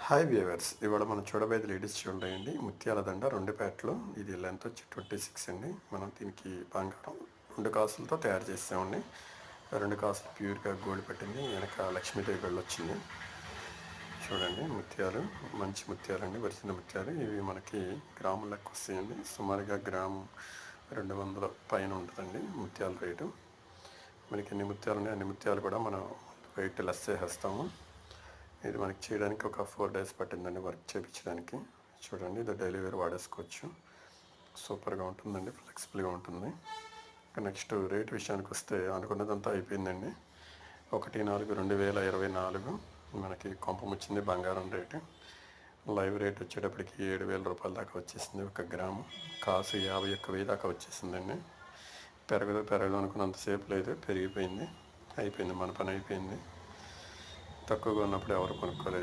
Hi viewers, ఇవాళ మనం చూడబోయేది లేడీస్ జ్యువెలరీ అండి. ముత్యాల దండ 2 పేటలు. ఇది లెంత్ వచ్చి 26 అండి. మనం దీనికి బంగారం 2 కాసులతో తయారు చేసామండి. 2 కాసులు ప్యూర్గా గోల్డ్ పట్టింది. వెనక లక్ష్మీదేవి గళ్ళు వచ్చింది. చూడండి, ముత్యాలు మంచి ముత్యాలండి, ఒరిజినల్ ముత్యాలు. ఇవి మనకి గ్రాముల లెక్క వస్తాయండి. సుమారుగా గ్రాము 200 పైన ఉంటుందండి ముత్యాల రేటు. మనకి ఎన్ని ముత్యాలు ఉన్నాయి అన్ని ముత్యాలు కూడా మనం వెయిట్ లెస్ చేసేస్తాము. ఇది మనకి చేయడానికి ఒక 4 days పట్టిందండి వర్క్ చేయించడానికి. చూడండి, ఇది డైలీ వేర్ వాడేసుకోవచ్చు. సూపర్గా ఉంటుందండి, ఫ్లెక్సిబుల్గా ఉంటుంది. నెక్స్ట్ రేట్ విషయానికి వస్తే అనుకున్నదంతా అయిపోయిందండి. 1/4/2024 మనకి కొంపం వచ్చింది బంగారం రేటు. లైవ్ రేట్ వచ్చేటప్పటికి 7,000 రూపాయల దాకా వచ్చేసింది. 1 గ్రాము కాసు 51,000 దాకా వచ్చేసిందండి. పెరగదు అనుకున్నంతసేపు లేదు, పెరిగిపోయింది. అయిపోయింది, మన పని అయిపోయింది. తక్కువగా ఉన్నప్పుడు ఎవరు కొనుక్కోలేదు.